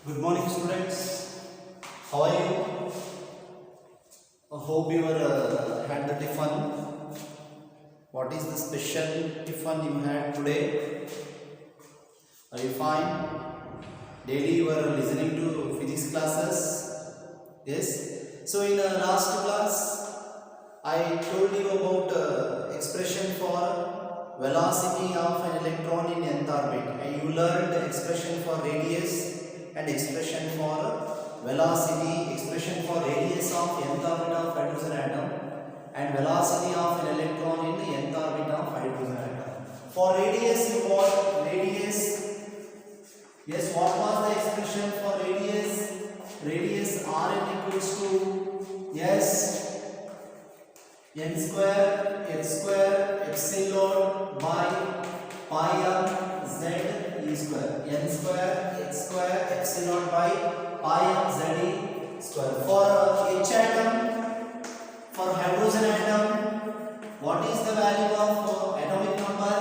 Good morning, students. How are you? I hope you had the tiffin. What is the special tiffin you had today? Are you fine? Daily you are listening to physics classes. Yes. So in the last class, I told you about expression for velocity of an electron in nth orbit, and you learned the expression for radius and expression for velocity, expression for radius of nth orbit of hydrogen atom, and velocity of an electron in the nth orbit of hydrogen atom. For radius, you got radius. Yes, what was the expression for radius? Radius Rn equals to, yes, n square h square epsilon by pi m z e square. N square h square epsilon by pi m z e square. For H atom, for hydrogen atom, what is the value of atomic number?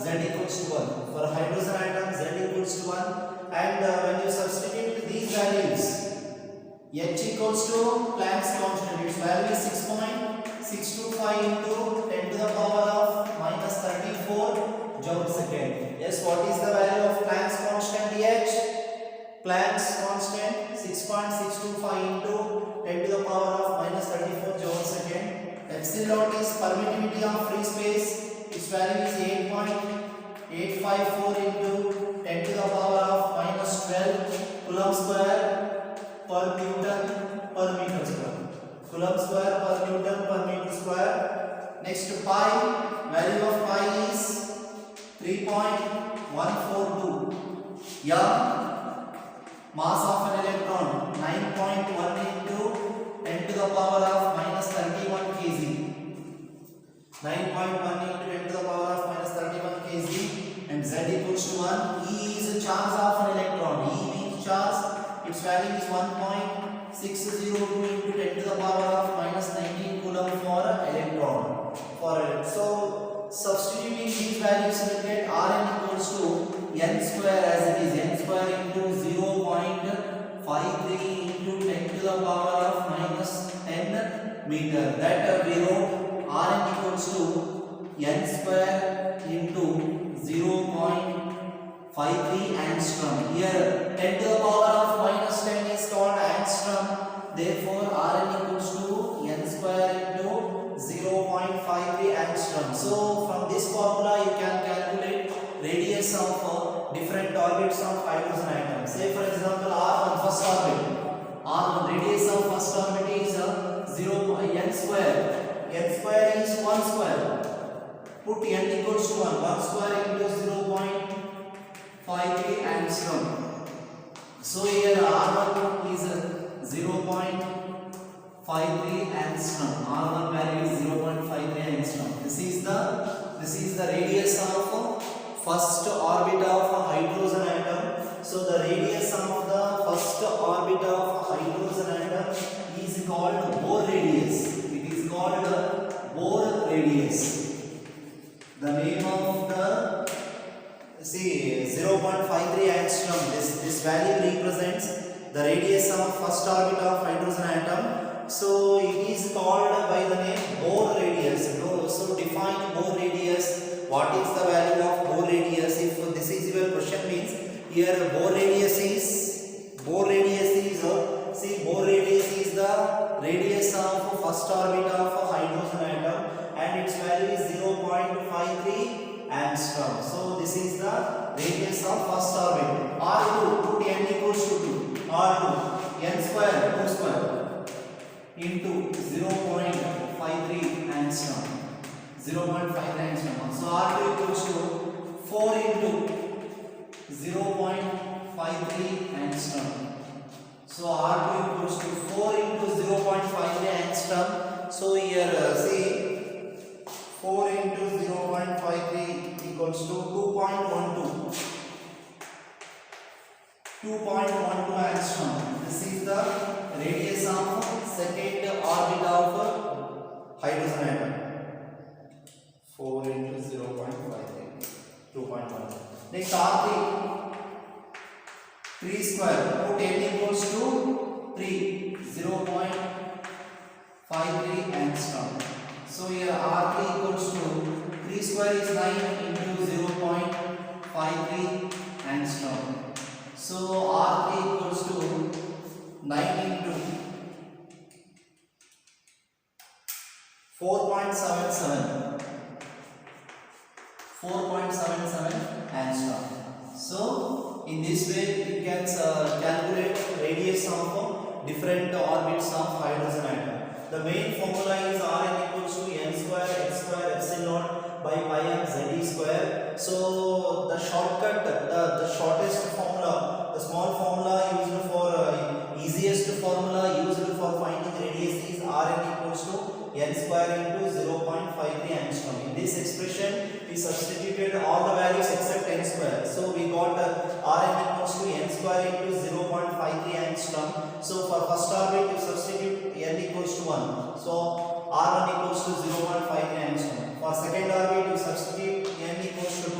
Z equals to 1. For hydrogen atom, Z equals to 1. And when you substitute these values, H equals to Planck's constant, its value is 6.625 into 10 to the power of minus 34 joule second. Yes, what is the value of Planck's constant H? Planck's constant 6.625 into 10 to the power of minus 34 joule second. Epsilon is permittivity of free space, its value is 8.854 into 10 to the power of minus 12 Coulomb square per Newton per meter square. Coulomb square per Newton per meter square. Next, pi, value of pi is 3.142. Mass of an electron 9.1 into 10 to the power of minus 31 kg. 9.1 into 10 to the power of minus 31 kg, and Z equals to 1. E is the charge of an electron. E means charge. Its value is 1.602 into 10 to the power of minus 19 coulomb for electron. So substituting these values, you will get Rn equals to n square as it is. N square into 0.53 into 10 to the power of minus 10 meter. That we wrote Rn equals to n square into 0.53 angstrom. Here 10 to the power of minus 10 is called angstrom. Therefore Rn equals to n square into 0.53 angstrom. So from this formula you can calculate radius of different orbits of hydrogen atoms. Say for example R1 first orbit. R1 radius of first orbit is 0 n square. N square is 1 square. Put n equals to 1. 1 square into 0.53 angstrom. So here R1 is 0.53 angstrom. R1 value is 0.53 angstrom. This is the radius of first orbit of hydrogen atom. So the radius of the first orbit of hydrogen atom is called Bohr radius. It is called Bohr radius. The name of the 0.53 angstrom. This value represents the radius of first orbit of hydrogen atom. So it is called by the name Bohr radius. So define Bohr radius. What is the value of Bohr radius? If this is your question, means here Bohr radius is Bohr radius is the radius of first orbit of hydrogen atom, and its value is 0.53 angstrom. So this is the radius of first orbit. R2, put n equals to 2. R2 n square 2 square into 0.53 angstrom. 0.53 angstrom. So R2 equals to 4 into 0.53 angstrom. So R2 equals to 4 into 0.53 angstrom. So here see 4 into 0.53 equals to 2.12. 2.12 angstrom. This is the radius of second orbit of hydrogen atom. 4 into 0.53, 2.1. Next R3, 3 square, put n equals to 3, 0.53 angstrom. So here R3 equals to 3 square is 9 into 0.53 angstrom. So R3 equals to 9 into 4.77 angstrom. So in this way you can calculate radius of different orbits of hydrogen atom. The main formula is Rn equals to n square x square epsilon by pi m z e square. So the shortcut, the shortest formula, the small formula used for easiest formula used for finding radius is Rn equals to n square into 0.53 angstrom. In this expression we substituted all the values except n square. So we got Rn equals to n square into 0.53 angstrom. So for first orbit you substitute n equals to 1. So R1 equals to 0.53 angstrom. For second orbit you substitute n equals to 2.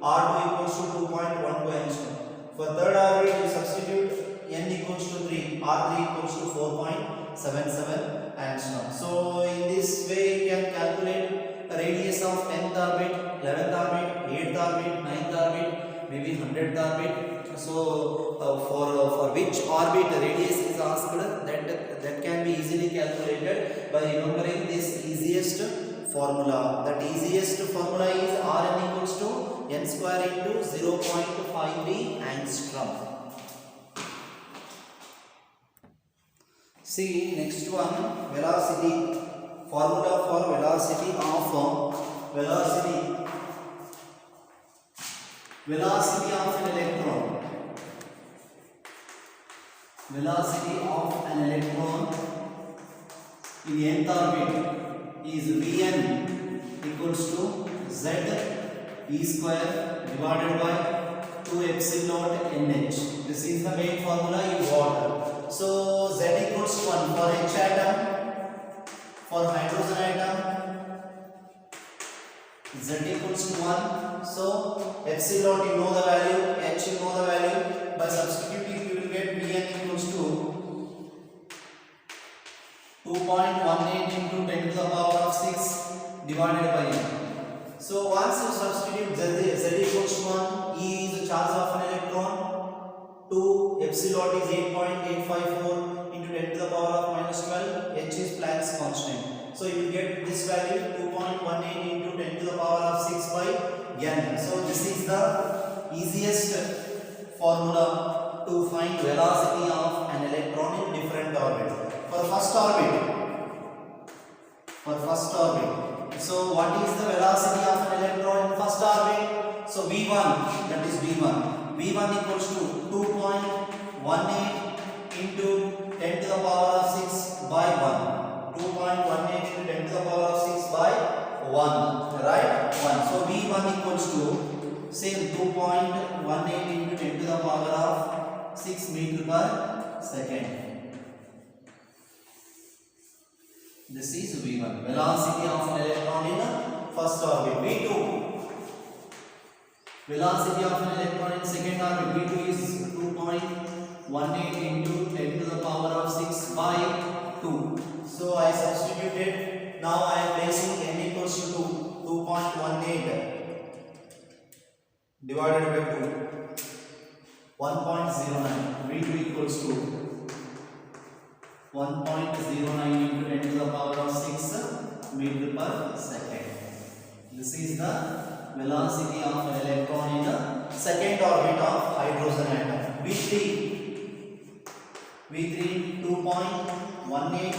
R2 equals to 2.12 angstrom. For third orbit you substitute n equals to 3. R3 equals to 4.77 angstrom. So in this way you can calculate radius of 10th orbit, 11th orbit, 8th orbit, 9th orbit, maybe 100th orbit. So for which orbit radius is asked, that can be easily calculated by remembering this easiest formula. That easiest formula is Rn equals to n square into 0.53 angstrom. See next one, velocity. Formula for velocity of velocity of an electron. Velocity of an electron in nth orbit is Vn equals to z e square divided by 2 epsilon nh. This is the main formula you got. So z equals to 1 for H atom, for hydrogen atom z equals to 1. So epsilon you know the value, h you know the value. By substituting you will get Vn equals to 2.18 into 10 to the power of 6 divided by n. So once you substitute z equals to 1, E is the charge of an electron, 2 epsilon is 8.854 into 10 to the power of minus 12, h is Planck's constant. So you will get this value 2.18 into 10 to the power of 6 by n. So this is the easiest formula to find velocity of an electron in different orbits. For first orbit, so what is the velocity of an electron in first orbit? So V1, that is V1 equals to 2.18 into 10 to the power of 6 by 1. 2.18 into 10 to the power of 6 by 1, right? 1. So V1 equals to same 2.18 into 10 to the power of 6 meter per second. This is V1, velocity of an electron in first orbit. V2, velocity of an electron in second orbit. V2 is 2.18 into 10 to the power of 6 by 2. So I substituted. Now I am placing n equals to 2.18 divided by 2, 1.09. V2 equals to 1.09 into 10 to the power of 6 meter per second. This is the velocity of an electron in the second orbit of hydrogen atom. V3 2.18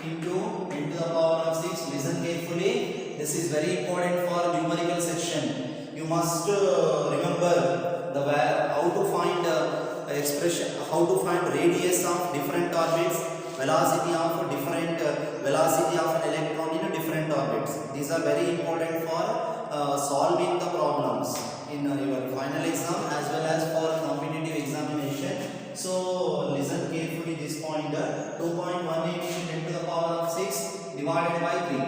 into 10 to the power of 6. Listen carefully. This is very important for numerical section. You must remember how to find expression, how to find radius of different orbits, velocity of different velocity of an electron in different orbits. These are very important for solving the problems in your final exam as well as for competitive examination. So listen carefully this pointer. 2.18 into 10 to the power of 6 divided by 3.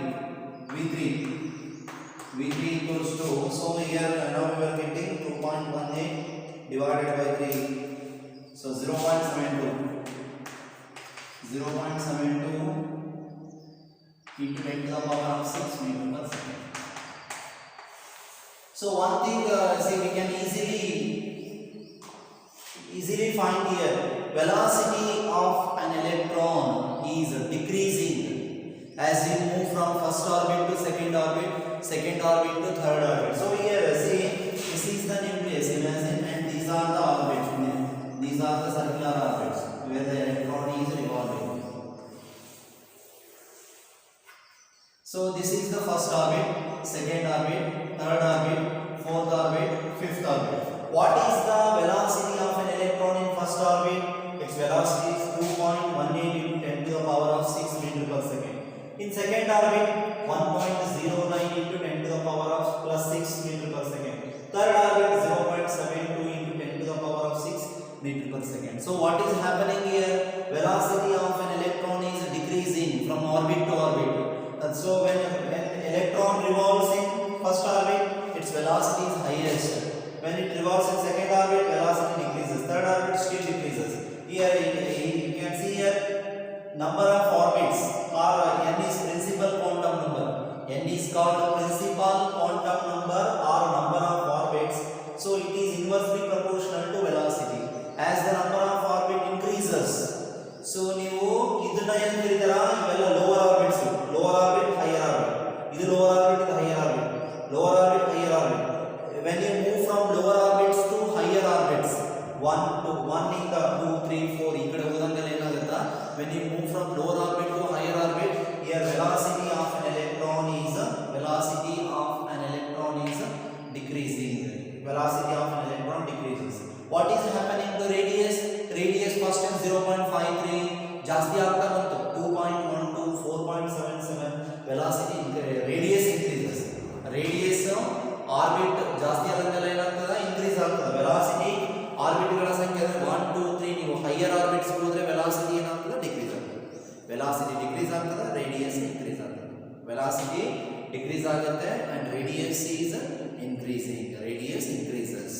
V3 equals to, so here now we are getting 2.18 divided by 3. So 0.72 into 10 to the power of 6 meter per second. So one thing, see, we can easily find here, velocity of an electron is decreasing as you move from first orbit to second orbit to third orbit. So here, see, this is the nucleus, imagine, and these are the orbits. These are the circular orbits where the electron is revolving. So this is the first orbit, second orbit, third orbit, fourth orbit, fifth orbit. What is the velocity of an electron in first orbit? Its velocity is 2.18 into 10 to the power of 6 meter per second. In second orbit, 1.09 into 10 to the power of plus 6 meter per second. Third orbit, 0.72 into 10 to the power of 6 meter per second. So what is happening here? Velocity of an electron is decreasing from orbit to orbit. And so when electron revolves in first orbit, its velocity is highest. When it revolves in second orbit, velocity decreases. Third orbit still decreases. Here you can see here number of orbits, or n is principal quantum number. N is called principal quantum number or number of orbits. So it is inversely proportional to velocity. As the number of orbit increases, so ನೀವು ಇದನ್ನ ಏನು ಕರೀತೀರಾ, ಇವೆಲ್ಲ lower orbits, lower orbit, higher orbit. ಇದು lower orbit, ಇದು higher orbit, lower orbit, higher orbit. When you move from lower orbits to higher orbits, 1 in the 2, 3, 4 ಈ ಕಡೆ ಹೋದಂಗೆಲ್ಲ ಏನಾಗುತ್ತಾ, when you move from lower orbit to higher orbit, here velocity of an electron is decreasing. Velocity of an electron decreases. What is happening to radius? Radius first is 0.53, ಜಾಸ್ತಿ ಆಗ್ತಾ ಬಂತು, 2.12, 4.77, velocity radius increases. Radius orbit ಜಾಸ್ತಿ ಆದಂಗೆಲ್ಲ ಏನಾಗ್ತದೆ, increase ಆಗ್ತದೆ. Velocity ಆರ್ಬಿಟ್ಗಳ ಸಂಖ್ಯೆ 1, 2, 3 ನೀವು higher orbits ಹೋದ್ರೆ velocity ಏನಾಗ್ತದೆ, ಡಿಕ್ರೀಸ್ ಆಗ್ತದೆ. ವೆಲಾಸಿಟಿ ಡಿಕ್ರೀಸ್ ಆಗ್ತದೆ, ರೇಡಿಯಸ್ ಇನ್ಕ್ರೀಸ್ ಆಗ್ತದೆ. ವೆಲಾಸಿಟಿ ಡಿಕ್ರೀಸ್ ಆಗುತ್ತೆ and radius is increasing. Radius increases.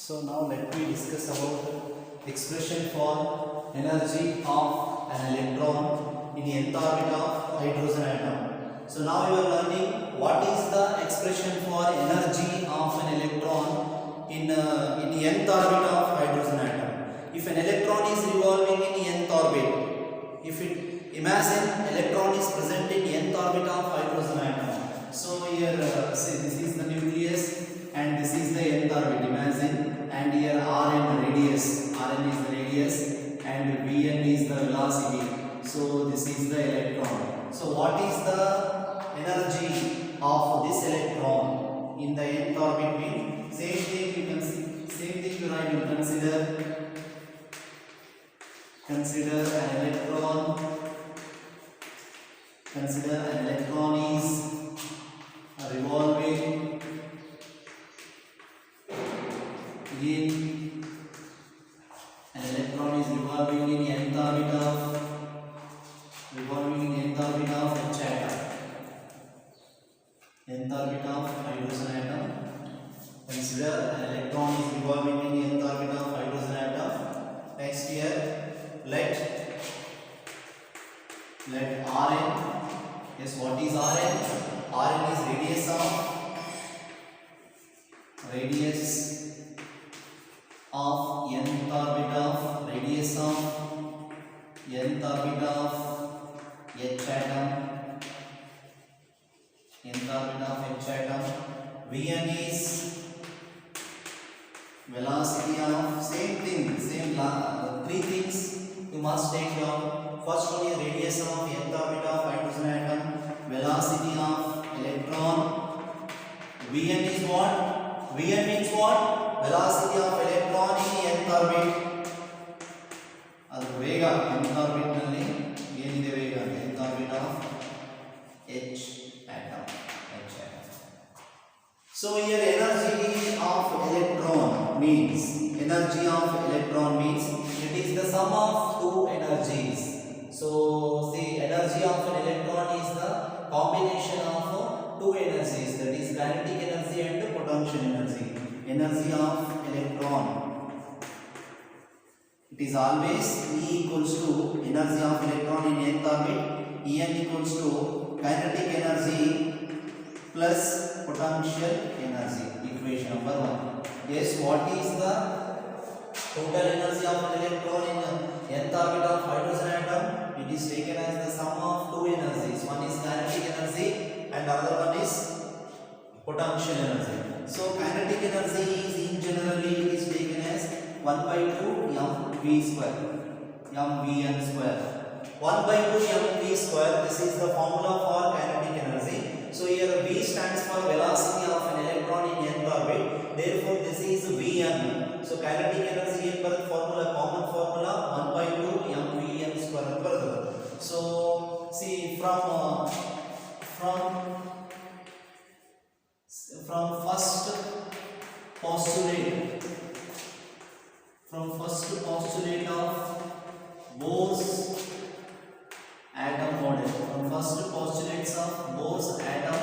So now let me discuss about expression for energy of an electron in the nth orbit of hydrogen atom. So now you are learning what is the expression for energy of an electron in the nth orbit of hydrogen atom. If an electron is revolving in the nth orbit, imagine electron is present in nth orbit of hydrogen atom. So here say this is the nucleus and this is the nth orbit, imagine, and here Rn radius, Rn is the radius and Vn is the velocity. So this is the electron. So what is the energy of this electron in the nth orbit? Same thing you can see, same thing you write. You consider an electron. Consider an electron is revolving in an electron is revolving in nth orbit of H atom, nth orbit of hydrogen atom. Consider an electron is revolving in nth orbit of hydrogen atom. Next here, let Rn. Yes, what is Rn? Rn is radius of nth orbit of H atom. Nth orbit of H atom. Vn is velocity of same thing, three things you must take down. First one is radius of nth orbit of hydrogen atom, velocity of electron. Vn is what? Vn means what? Velocity of electron in nth orbit. ಅದು ವೇಗ nth orbit ನಲ್ಲಿ ಏನಿದೆ ವೇಗ? nth orbit of H atom. So here energy of electron means it is the sum of two energies. So see, energy of an electron is the combination of two energies, that is kinetic energy and potential energy. energy of electron. It is always E equals to energy of electron in nth orbit. En equals to kinetic energy plus potential energy. Equation number 1. Yes, what is the total energy of an electron in nth orbit of hydrogen atom? It is taken as the sum of two energies. One is kinetic energy and other one is potential energy. So kinetic energy is in generally it is taken as 1 by 2 mv square, mvn square. 1 by 2 mv square. This is the formula for kinetic energy. So here V stands for velocity of an electron in nth orbit. Therefore this is Vn. So kinetic energy in formula, common formula 1 by 2 mvn square. So see from first postulate of Bohr's atom model. From first postulates of Bohr's atom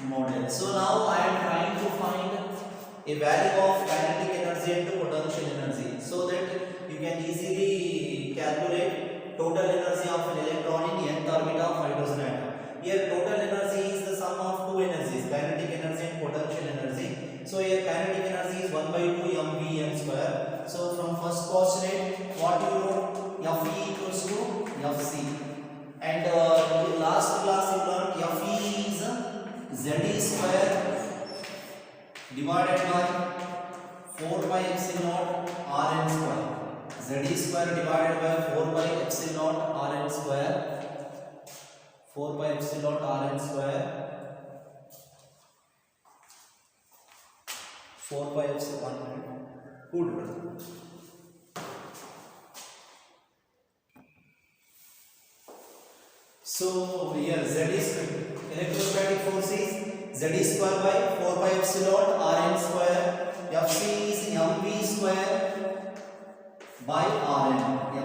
model. So now I am trying to find a value of kinetic energy and potential energy, so that you can easily calculate total energy of an electron in nth orbit of hydrogen atom. Here total energy is the sum of two energies, kinetic energy and potential energy. So here kinetic energy is 1 by 2 mvn square. So from first postulate, what you wrote? Fe equals to Fc. And last class you learned Fe is Ze square divided by 4 by epsilon Rn square. Ze square divided by 4 by epsilon Rn square. 4 by epsilon Rn square. 4 by epsilon. Good. So here Z is electrostatic force is Z square by 4 by epsilon Rn square. Fc is mv square by Rn.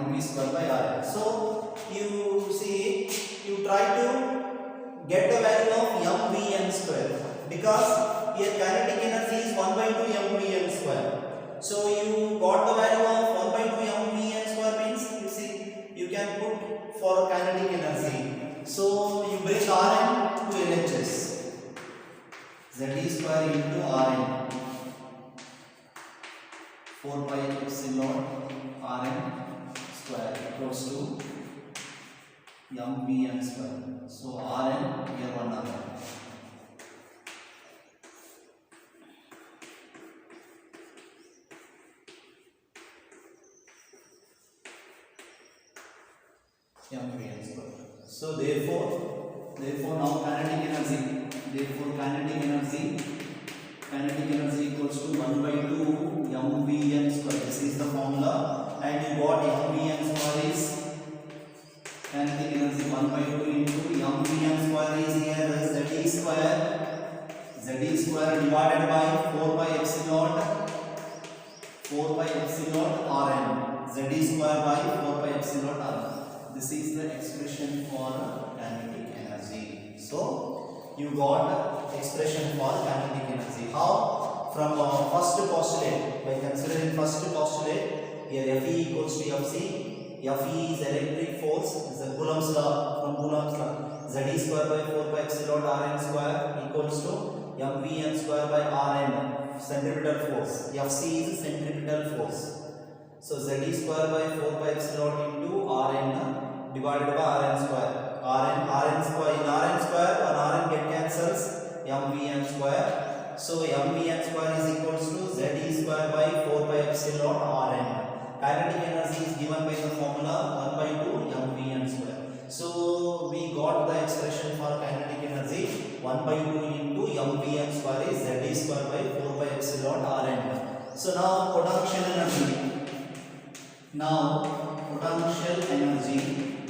mv square by Rn. So you see, you try to get the value of mvn square, because here kinetic energy is 1 by 2 mvn square. So you got the value of 1 by 2 mvn square means you see you can put for kinetic energy. So you bring Rn to LHS. Z square into Rn. 4 by epsilon Rn square equals to mvn square. So Rn here 1 Rn. mvn square. So therefore now kinetic energy equals to 1 by 2 mvn square. This is the formula, and you got mvn square is kinetic energy 1 by 2 into mvn square is here Z square divided by 4 by epsilon Rn. Z square by 4 by epsilon Rn. This is the expression for kinetic energy. So you got expression for kinetic energy. How? From first postulate, by considering first postulate, here Fe equals to Fc. Fe is electric force, is the Coulomb's law. From Coulomb's law, Z square by 4 by epsilon Rn square equals to mvn square by Rn, centripetal force. Fc is centripetal force. So Z square by 4 by epsilon into Rn divided by Rn square. Rn square, in Rn square and Rn get cancels, mvn square. So mvn square is equals to Z square by 4 by epsilon Rn. Kinetic energy is given by the formula 1 by 2 mvn square. So we got the expression for kinetic energy 1 by 2 into mvn square is Z square by 4 by epsilon Rn. So now potential energy.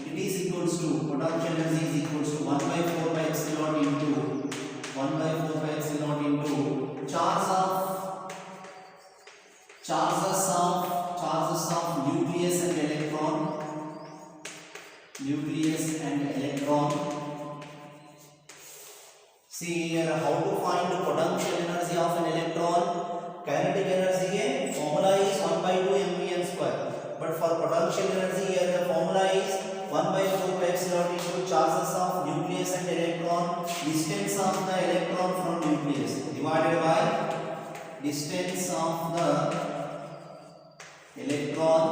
It is equals to, potential energy is equals to 1 by 4 by epsilon into charges of nucleus and electron. See here how to find the potential energy of an electron. charges of nucleus and electron, distance of the electron from nucleus divided by distance of the electron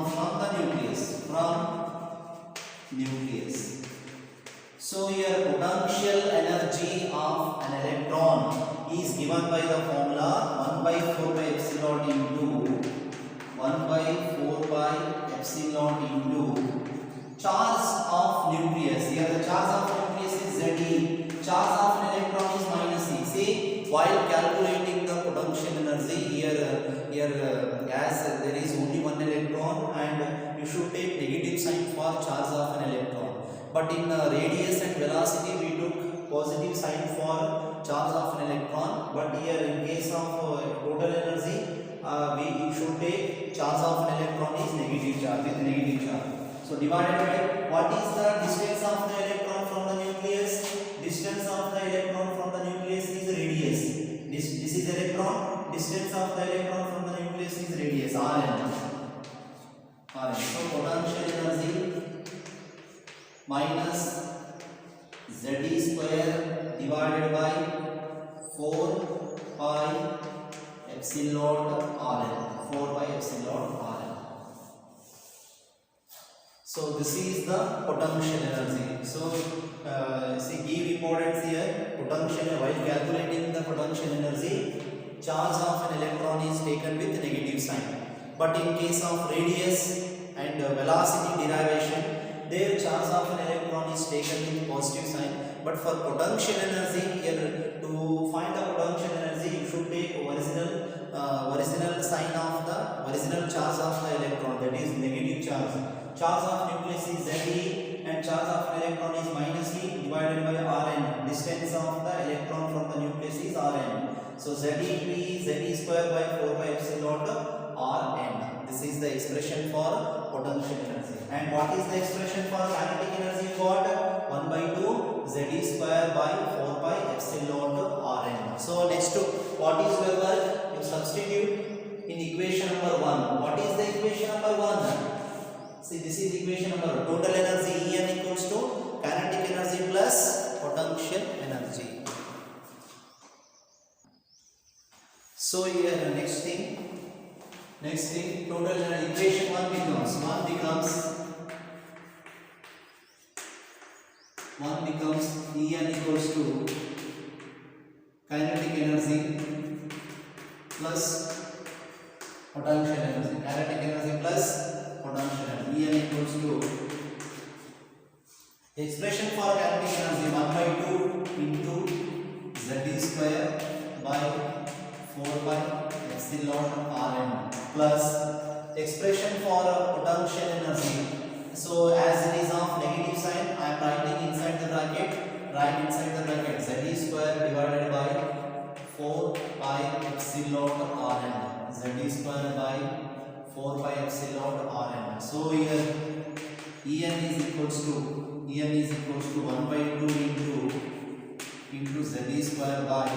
from the nucleus. So here potential energy of an electron is given by the formula 1 by 4 pi epsilon into 1 by 4 pi epsilon into charge of nucleus. Here the charge of nucleus is Ze. Charge of an electron is minus E. See, while calculating the potential energy here as there is only one electron and you should take negative sign for charge of an electron. But in radius and velocity we took positive sign for charge of an electron. But here in case of total energy we should take charge of an electron is negative charge with negative charge. So divided by what is the distance of the electron from the nucleus? Distance of the electron from the nucleus is radius. This is electron. Distance of the electron from the nucleus is radius Rn. So potential energy minus Ze square divided by 4 pi epsilon Rn. 4 pi epsilon Rn. So this is the potential energy. So see, give importance here. Potential, while calculating the potential energy, charge of an electron is taken with negative sign. But in case of radius and velocity derivation, their charge of an electron is taken with positive sign. But for potential energy, here to find the potential energy, you should take original sign of the original charge of the electron, that is negative charge. Charge of nucleus is Ze and charge of electron is minus E divided by Rn. Distance of the electron from the nucleus is Rn. So Ze into Ze square by 4 pi epsilon Rn. This is the expression for potential energy. And what is the expression for kinetic energy? What? 1 by 2 Ze square by 4 pi epsilon Rn. So next to what is your work? You substitute in equation number 1. What is the equation number 1? See, this is equation number 1. Total energy En equals to kinetic energy plus potential energy. So here next thing total energy, equation 1 becomes En equals to kinetic energy plus potential energy. Kinetic energy plus potential energy. En equals to expression for kinetic energy 1 by 2 into Ze square by 4 pi epsilon Rn plus expression for potential energy. So as it is of negative sign, I am writing inside the bracket. Write inside the bracket Ze square divided by 4 pi epsilon Rn. Ze square by 4 pi epsilon Rn. So here En is equals to 1 by 2 into Ze square by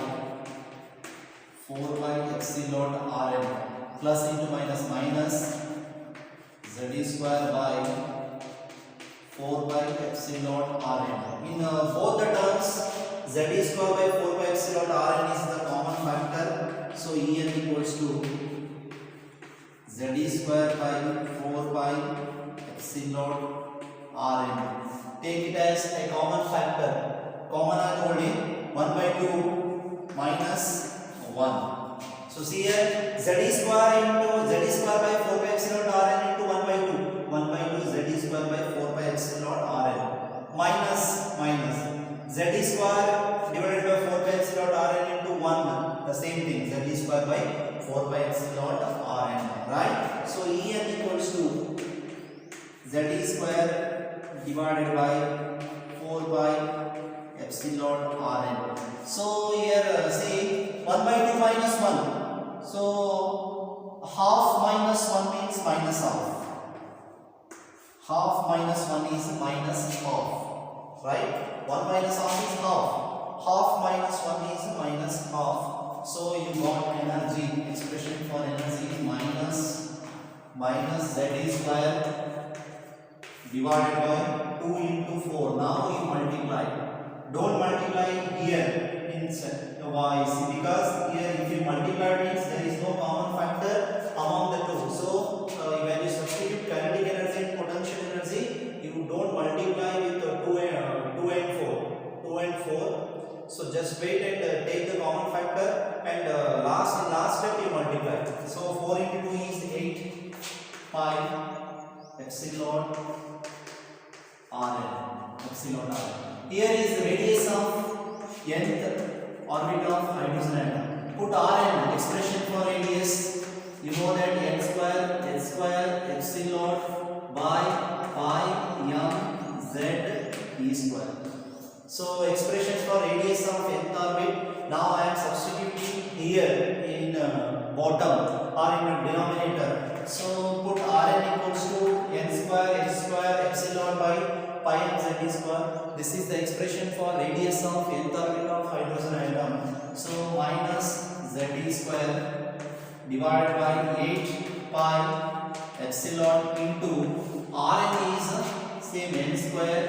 4 pi epsilon Rn plus into minus Ze square by 4 pi epsilon Rn. In both the terms, Z square by 4 pi epsilon Rn is the common factor. So En equals to Z square by 4 pi epsilon Rn. Take it as a common factor. Common I told you 1 by 2 minus 1. So see here Z square by 4 pi epsilon Rn into 1 by 2. 1 by 2 Z square by 4 pi epsilon Rn minus Z square divided by 4 pi epsilon Rn into 1. The same thing, Z square by 4 pi epsilon Rn. Right? So En equals to Z square divided by 4 pi epsilon Rn. So here see 1 by 2 minus 1. So half minus 1 means minus half. Half minus 1 is minus half. Right? 1 minus half is half. Half minus 1 is minus half. So you got energy. Expression for energy is minus Z square divided by 2 into 4. Now you multiply. Don't multiply here in y, because here if you multiply means there is no common factor among the two. So when you substitute kinetic energy and potential energy, you don't multiply with 2 and 4. So just wait and take the common factor, and last step you multiply. So 4 into 2 is 8 pi epsilon Rn. Epsilon Rn. Here is the radius of nth orbit of hydrogen atom. Put Rn, expression for radius. You know that n square epsilon by pi m z e square. So expression for radius of nth orbit. Now I am substituting here in bottom or in denominator. So put Rn equals to n square epsilon by pi m z e square. This is the expression for radius of nth orbit of hydrogen atom. So minus z e square divided by 8 pi epsilon into Rn is same n square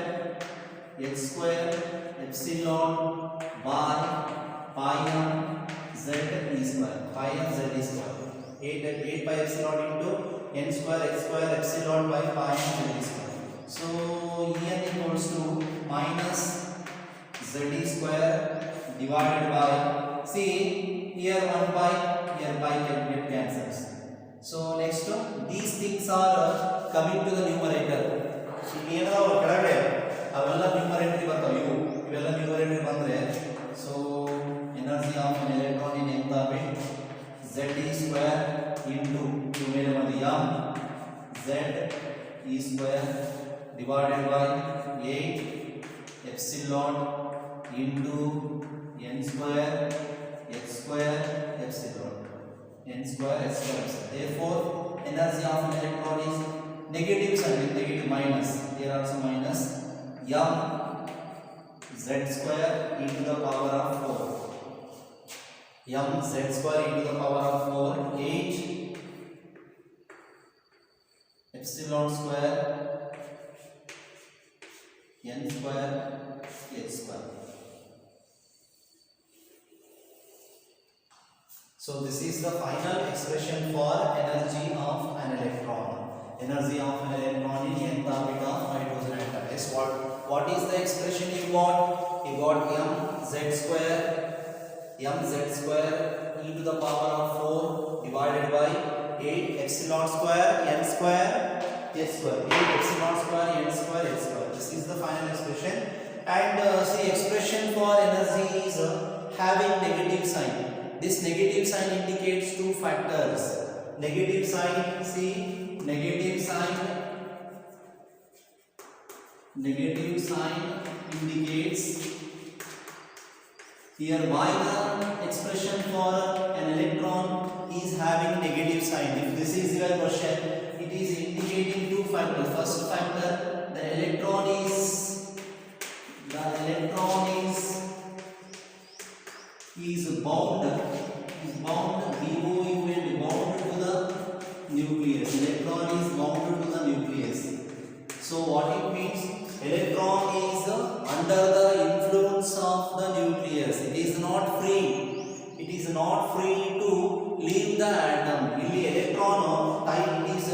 epsilon by pi m z e square. 8 pi epsilon into n square epsilon by pi m z e square. So En equals to minus z e square divided by, see here 1 pi, here pi can get cancels. So next these things are coming to the numerator. ಏನೋ ಕೆಳಗಡೆ ಅವೆಲ್ಲ numerator ಬರ್ತಾವೆ, ಇವೆಲ್ಲ numerator ಬಂದ್ರೆ so energy of an electron in nth orbit z e square into ಮೇಲೆ ಬಂದು m z e square divided by 8 epsilon into n square epsilon. Therefore energy of an electron is negative sign with negative minus. Here also minus m z square into the power of 4. M z square into the power of 4, 8 epsilon square n square h square. So this is the final expression for energy of an electron. Energy of an electron in nth orbit of hydrogen atom. Yes, what is the expression you got? You got mz square e to the power of 4 divided by 8 epsilon square n square h square. 8 epsilon square n square h square. This is the final expression. And see, expression for energy is having negative sign. This negative sign indicates two factors. Negative sign, see, negative sign indicates here why the expression for an electron is having negative sign. If this is your question, it is indicating two factors. First factor, the electron is bound bound to the nucleus. Electron is bound to the nucleus. So what it means? Electron is under the influence of the nucleus. It is not free to leave the atom. ಇಲ್ಲಿ electron type it is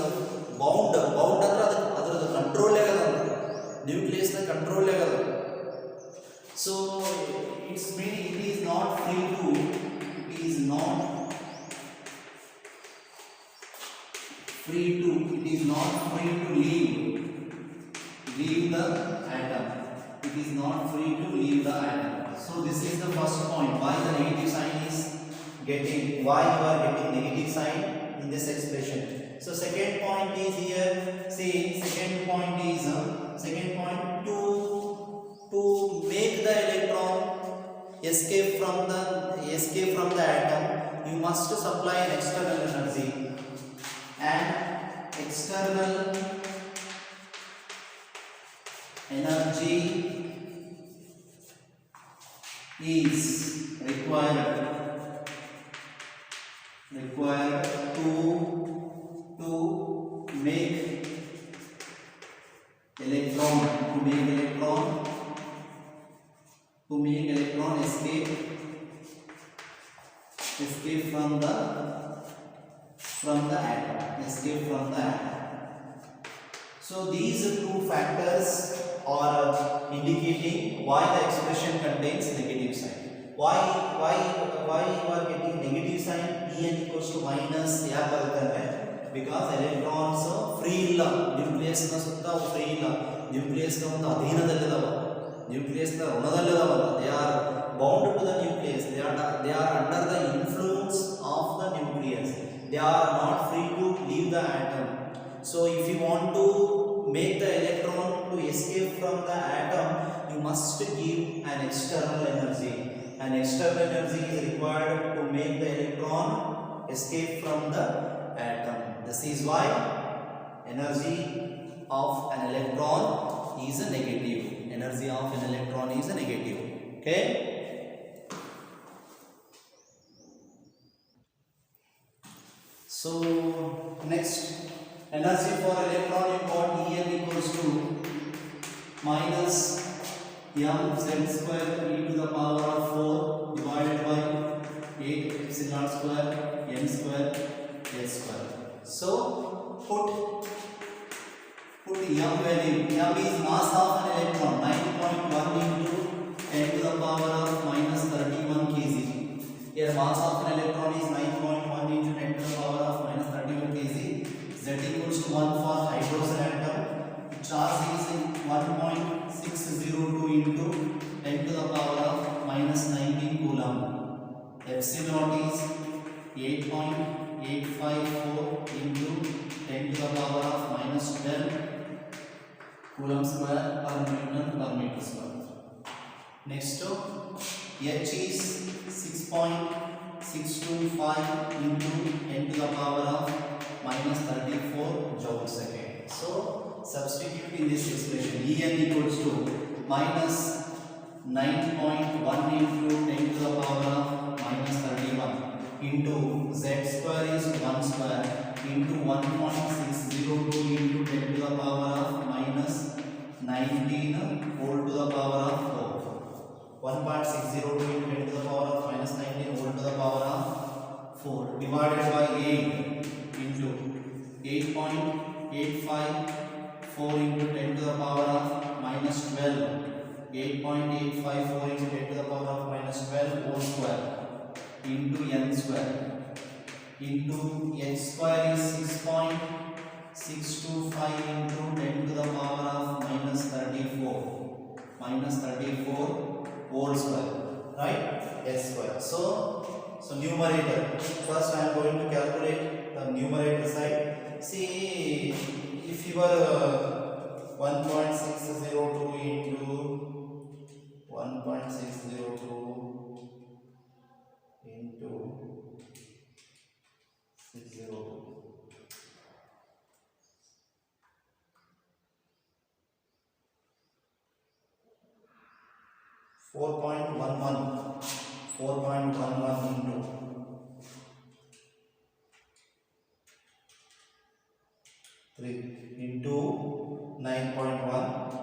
bound ಅಂದ್ರೆ ಅದರ control ಆಗಲ್ಲ, nucleus ನ control ಆಗಲ್ಲ. So it's mean it is not free to leave the atom. It is not free to leave the atom. So this is the first point, why the negative sign is getting, why you are getting negative sign in this expression. So second point is here, see, second point to make the electron escape from the atom, you must supply an external energy. And external energy is required to make escape from the atom, escape from the atom. So these two factors are indicating why the expression contains negative sign. Why you are getting negative sign? En equals to minus ಯಾಕೆ ಬರುತ್ತೆ because electrons free ಇಲ್ಲ, nucleus ನ ಸುತ್ತ free ಇಲ್ಲ, nucleus ನ ಒಂದು ಅಧೀನದಲ್ಲಿದಾವ, nucleus ನ ಋಣದಲ್ಲಿದಾವಲ್ಲ, they are bound to the nucleus, they are under the influence of the nucleus, they are not free to leave the atom. So if you want to make the electron to escape from the atom, you must give an external energy. An external energy is required to make the electron escape from the atom. This is why energy of an electron is a negative. Energy of an electron is a negative. Okay? So next, energy for electron you got En equals to minus mz square e to the power of 4 divided by 8 epsilon square n square s square. So put m value. M is mass of an electron, 9.1 into 10 to the power of minus 31 kg. Here mass of an electron is 9.1 into 10 to the power of minus 31 kg. Z equals to 1 for hydrogen atom. Charge is 1.602 into 10 to the power of minus 19 coulomb. Epsilon is 8.854 into 10 to the power of minus 12 coulomb square per newton per meter square. Next, H is 6.625 into 10 to the power of minus 34 joule second. So substitute in this expression. En equals to minus 9.1 into 10 to the power of minus 31 into z square is 1 square into 1.602 into 10 to the power of minus 19 whole to the power of 4. 1.602 into 10 to the power of minus 19 whole to the power of 4 divided by 8 into 8.854 into 10 to the power of minus 12. 8.854 into 10 to the power of minus 12 whole square into n square into h square is 6.625 into 10 to the power of minus 34 whole square, right? S square. So numerator, first I am going to calculate the numerator side. See, if you are 1.602 into 1.602 into 602 4.11 into 3 into 9.1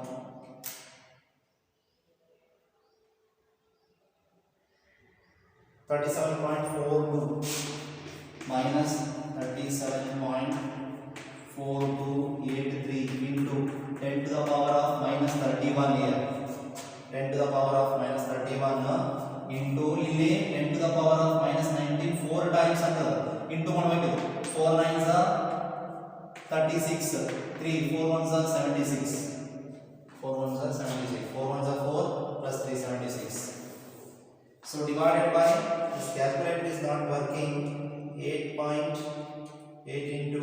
37.42 minus 37.4283 into 10 to the power of minus 31 here. 10 to the power of minus 31 into ಇಲ್ಲಿ 10 to the power of minus 19 4 times ಅಂತ into ಮಾಡಬೇಕು. 4 9s are 36, 3 4 1s are 76, 4 1s are 76, 4 1s are 4 plus 3 76. So divided by, this calculator is not working, 8.8 into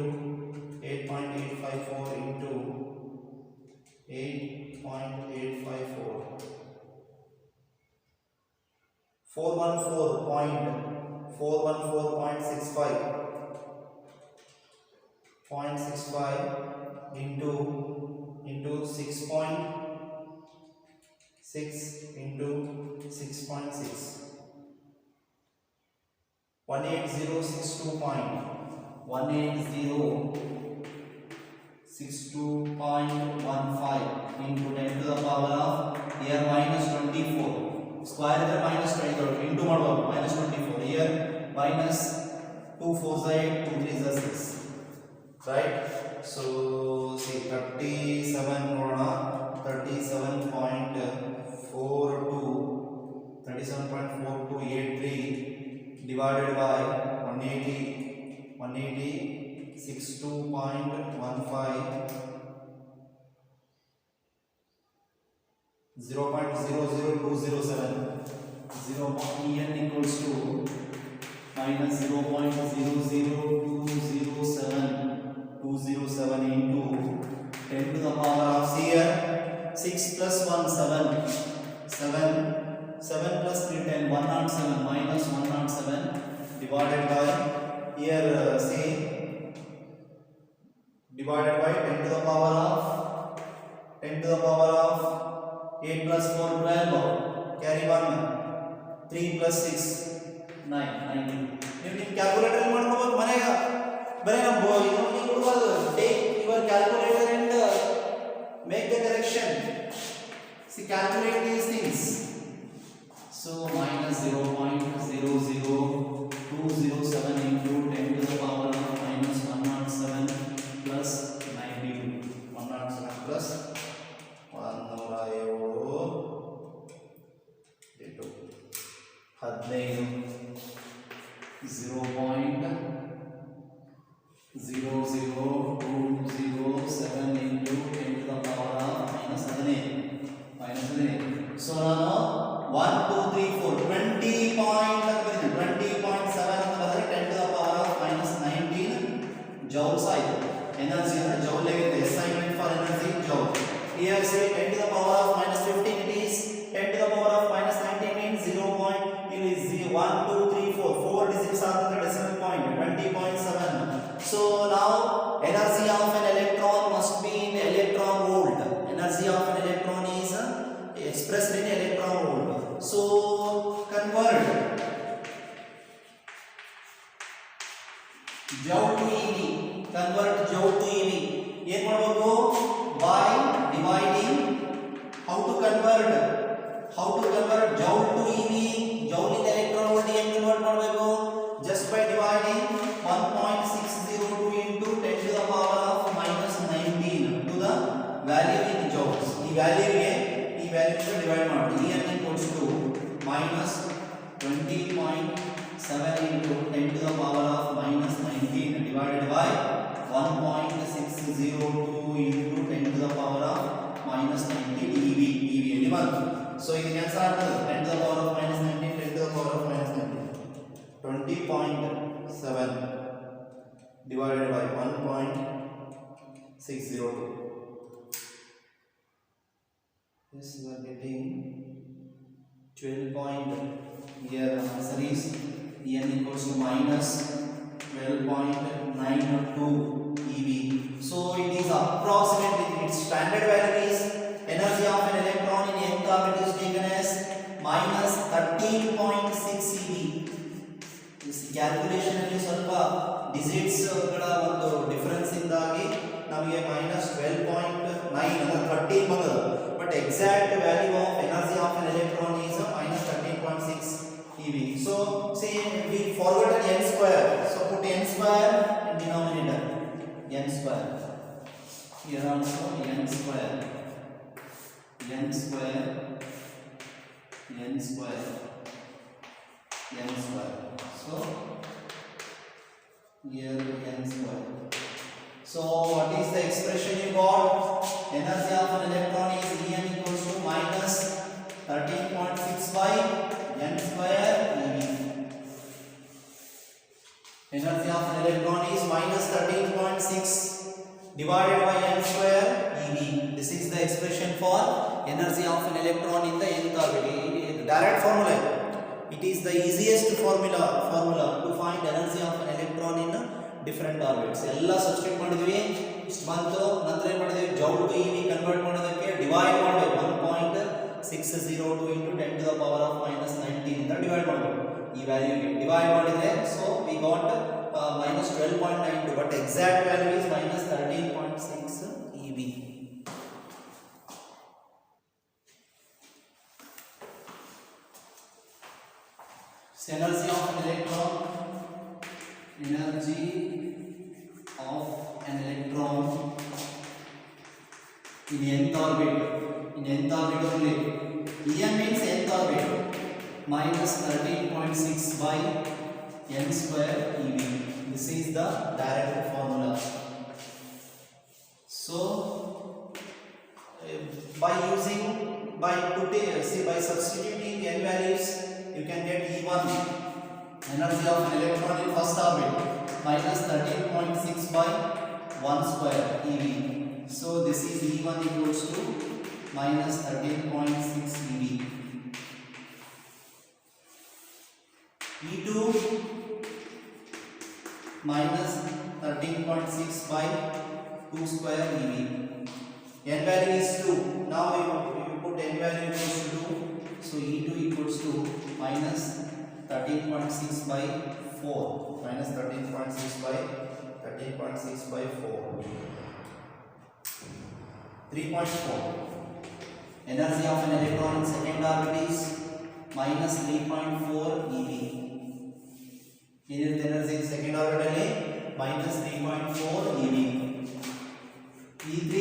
8.854 into 8.854 414.65 into 6.6 into 6.6 18062.15 into 10 to the power of here minus 24 square ಇದ್ರೆ minus 20 into ಮಾಡಬಹುದು minus 24 here minus 2 4s are 8 2 3s are 6 right. So see 37 ನೋಡೋಣ 37.4283 divided by 180 0.00207 En equals to minus 0.00207 into 10 to the power of here 6 plus 1 7 plus 3 10 107 minus 107 divided by here say divided by 10 to the power of 8 plus 4 12 carry 1 3 plus 6 9 19 ನೀವು calculator ಮಾಡ್ಕೋಬಹುದು ಮನೆಗ ಬರೀ ನಾವು ಇನ್ನೊಂದು ಕೊಡಬಹುದು take your calculator and make the correction. See, calculate these things. So minus 0.00207 into 10 to the power of minus 107 plus 92 107 plus 0.00207 into 10 to the power of minus 18. So now 1 2 3 4 20.7 ಅಂದರೆ 10 to the power of minus 19 joules ಆಯಿತು. Energy ಅಂದ್ರೆ joule ಆಗಿದೆ. Assignment for energy joule. Here say 10 to the power of minus 15 it is 10 to the power of minus 19 means 0. It is 1 2 3 4 4 digits are the decimal point 20.7. So now energy of an electron must be in electron volt. Energy of an electron is expressed in electron volt. So convert joule to ev. Convert joule to ev. ಏನು ಮಾಡಬೇಕು by dividing. How to convert joule to ev. joule in electron volt ಗೆ convert ಮಾಡಬೇಕು just by dividing 1.602 into 10 to the power of minus 19 to the value in joules. ಈ value divide ಮಾಡಿ. En equals to minus 20.7 into 10 to the power of minus 19 divided by 1.602 into 10 to the power of minus 19 ev anyone. So ಇದು cancel ಆಗ್ತದೆ 10 to the power of minus 19 10 to the power of minus 19 20.7 divided by 1.602. Yes, we are getting 12 point. Here answer is En equals to minus 12.92 ev. So it is approximately its standard value is energy of an electron in nth orbit is taken as minus 13.6 ev. This calculation ಅಲ್ಲಿ ಸ್ವಲ್ಪ digits ಗಳ ಒಂದು difference ಇಂದಾಗಿ ನಮಗೆ minus 12.9 ಅಂದ್ರೆ 13 ಬಂದಿದೆ. But exact value of energy of an electron is minus 13.6 ev. So say we forward an n square. So put n square in denominator. N square. Here also n square. N square. N square. N square. So here n square. So what is the expression you got? Energy of an electron is En equals to minus 13.6 by n square ev. Energy of an electron is minus 13.6 divided by n square ev. This is the expression for energy of an electron in the nth orbit. Direct formula. It is the easiest formula to find energy of an electron in different orbits. ಎಲ್ಲ substitute ಮಾಡಿದ್ವಿ. ಇಷ್ಟು ಬಂತು. ನಂತರ ಏನು ಮಾಡಿದ್ವಿ? Joule to ev convert ಮಾಡೋದಕ್ಕೆ divide ಮಾಡಬೇಕು. 1.602 into 10 to the power of minus 19 ಇಂದ ಡಿವೈಡ್ ಮಾಡಬೇಕು. ಈ ವ್ಯಾಲ್ಯೂಗೆ ಡಿವೈಡ್ ಮಾಡಿದ್ರೆ so we got minus 12.92 but exact value is minus 13.6 ev. energy of an electron, energy of an electron in nth orbit, only. En means nth orbit, minus 13.6 by n square eV. This is the direct formula. So by substituting n values, you can get E1, energy of an electron in first orbit, minus 13.6 by 1 square eV. So this is E1 equals to minus 13.6 eV. E2 minus 13.6 by 2 square eV. N value is 2. Now we put n value equals to 2. So E2 equals to minus 13.6 by 4. Minus 13.6 by 4. 3.4. Energy of an electron in second orbit is minus 3.4 eV. Energy in second orbit is minus 3.4 eV. E3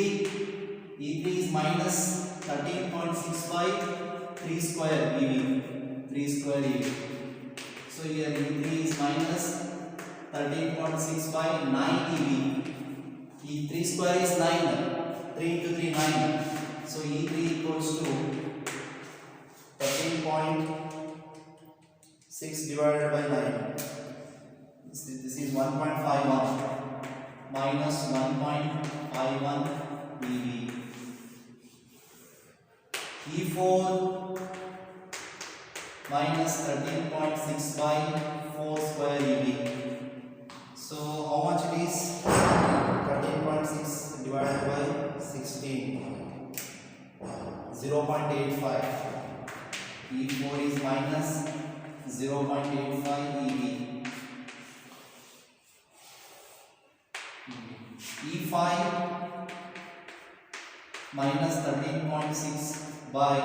is minus 13.6 by 3 square eV. 3 square eV. So here E3 is minus 13.6 by 9 eV. E3 square is 9. 3 into 3 9. So E3 equals to 13.6 divided by 9. This is 1.51 minus 1.51 eV. E4 minus 13.6 by 4 square eV. So how much it is? 13.6 divided by 16. 0.85. E4 is minus 0.85 eV. E5 minus 13.6 by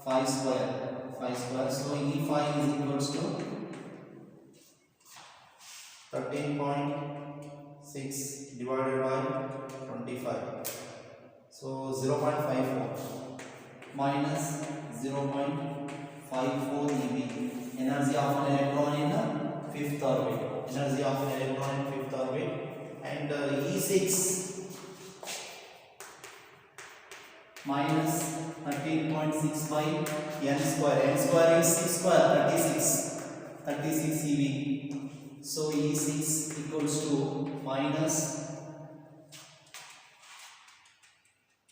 5 square. So E5 is equals to 13.6 divided by 25. So 0.54 minus 0.54 eV. Energy of an electron in the fifth orbit. And E6 minus 13.6 by n square. N square is 6 square, 36 eV. So E6 equals to minus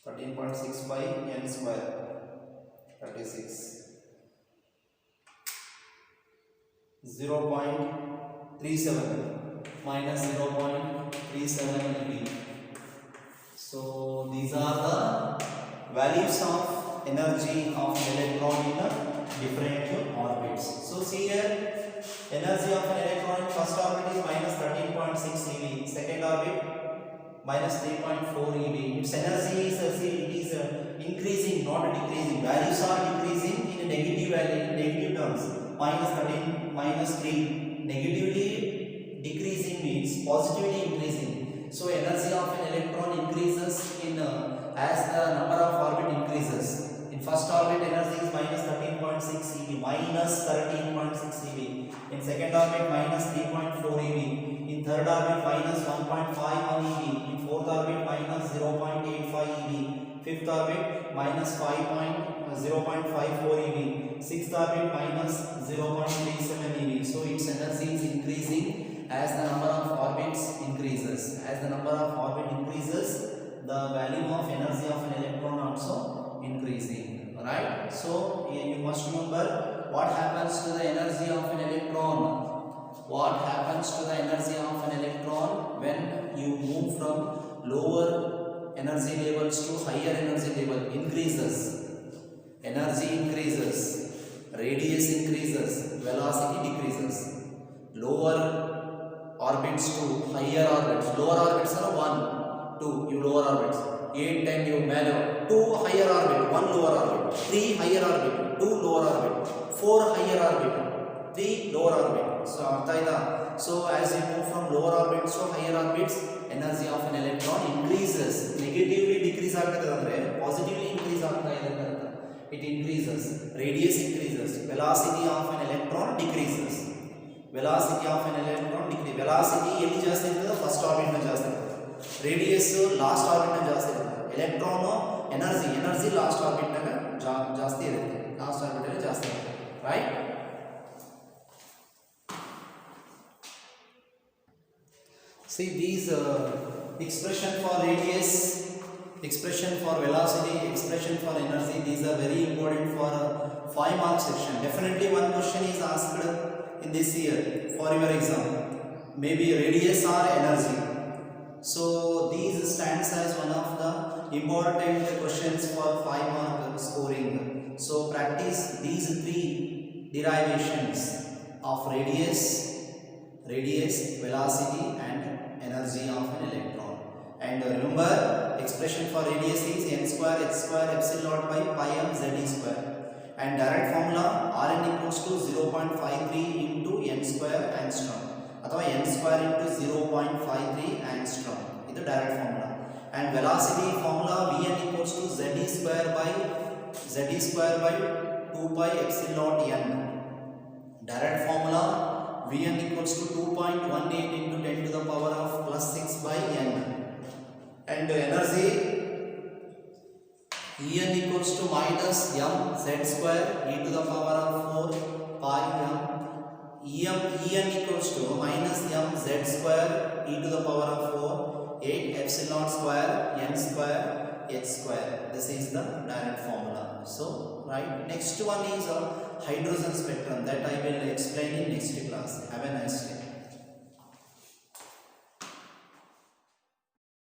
13.6 by n square, 36. 0.37 minus 0.37 eV. So these are the values of energy of an electron in a different orbits. So see here, energy of an electron in first orbit is minus 13.6 eV. Second orbit minus 3.4 eV. Its energy is increasing, not decreasing. Values are decreasing in negative value, negative terms. Minus 13, minus 3. Negatively decreasing means positively increasing. So energy of an electron increases in as the number of orbit increases. In first orbit energy is minus 13.6 eV. In second orbit minus 3.4 eV. In third orbit minus 1.51 eV. In fourth orbit minus 0.85 eV. Fifth orbit minus 0.54 eV. Sixth orbit minus 0.37 eV. So its energy is increasing as the number of orbits increases. As the number of orbit increases, the value of energy of an electron also increasing. Right? So you must remember what happens to the energy of an electron. What happens to the energy of an electron when you move from lower energy levels to higher energy level? Increases. Energy increases. Radius increases. Velocity decreases. Lower orbits to higher orbits. Lower orbits are 1, 2, you lower orbits. 8, 10 you value. 2 higher orbit, 1 lower orbit. 3 higher orbit, 2 lower orbit. 4 higher orbit, the lower orbit. So artha aita. So as you move from lower orbits to higher orbits, energy of an electron increases. Negatively decrease agtade andre positively increase agta ide anta. It increases, radius increases, velocity of an electron decreases. Velocity of an electron decrease. Velocity ಎಲ್ಲಿ ಜಾಸ್ತಿ ಇರ್ತದೆ? First orbit ನ ಜಾಸ್ತಿ ಇರ್ತದೆ. Radius last orbit ನ ಜಾಸ್ತಿ ಇರ್ತದೆ. Electron energy last orbit ನಾಗ ಜಾಸ್ತಿ ಇರುತ್ತೆ. ಲಾಸ್ಟ್ ಆರ್ಬಿಟ್ ಅಲ್ಲಿ ಜಾಸ್ತಿ ಇರುತ್ತೆ. Right? See these expression for radius, expression for velocity, expression for energy, these are very important for 5 mark section. Definitely one question is asked in this year for your exam, maybe radius or energy. So these stands as one of the important questions for 5 mark scoring. So practice these 3 derivations of radius, velocity and energy of an electron. And remember, expression for radius is n square h square epsilon naught by pi m z e square. And direct formula Rn equals to 0.53 into n square angstrom. अथवा n square into 0.53 angstrom. This is direct formula. And velocity formula Vn equals to z e square by 2 pi epsilon naught n. Direct formula Vn equals to 2.18 into 10 to the power of plus 6 by n. And energy En equals to minus m z square e to the power of 4 pi m. En equals to minus m z square e to the power of 4 8 epsilon square n square h square. This is the direct formula. So right, next one is a hydrogen spectrum that I will explain in next class. Have a nice day.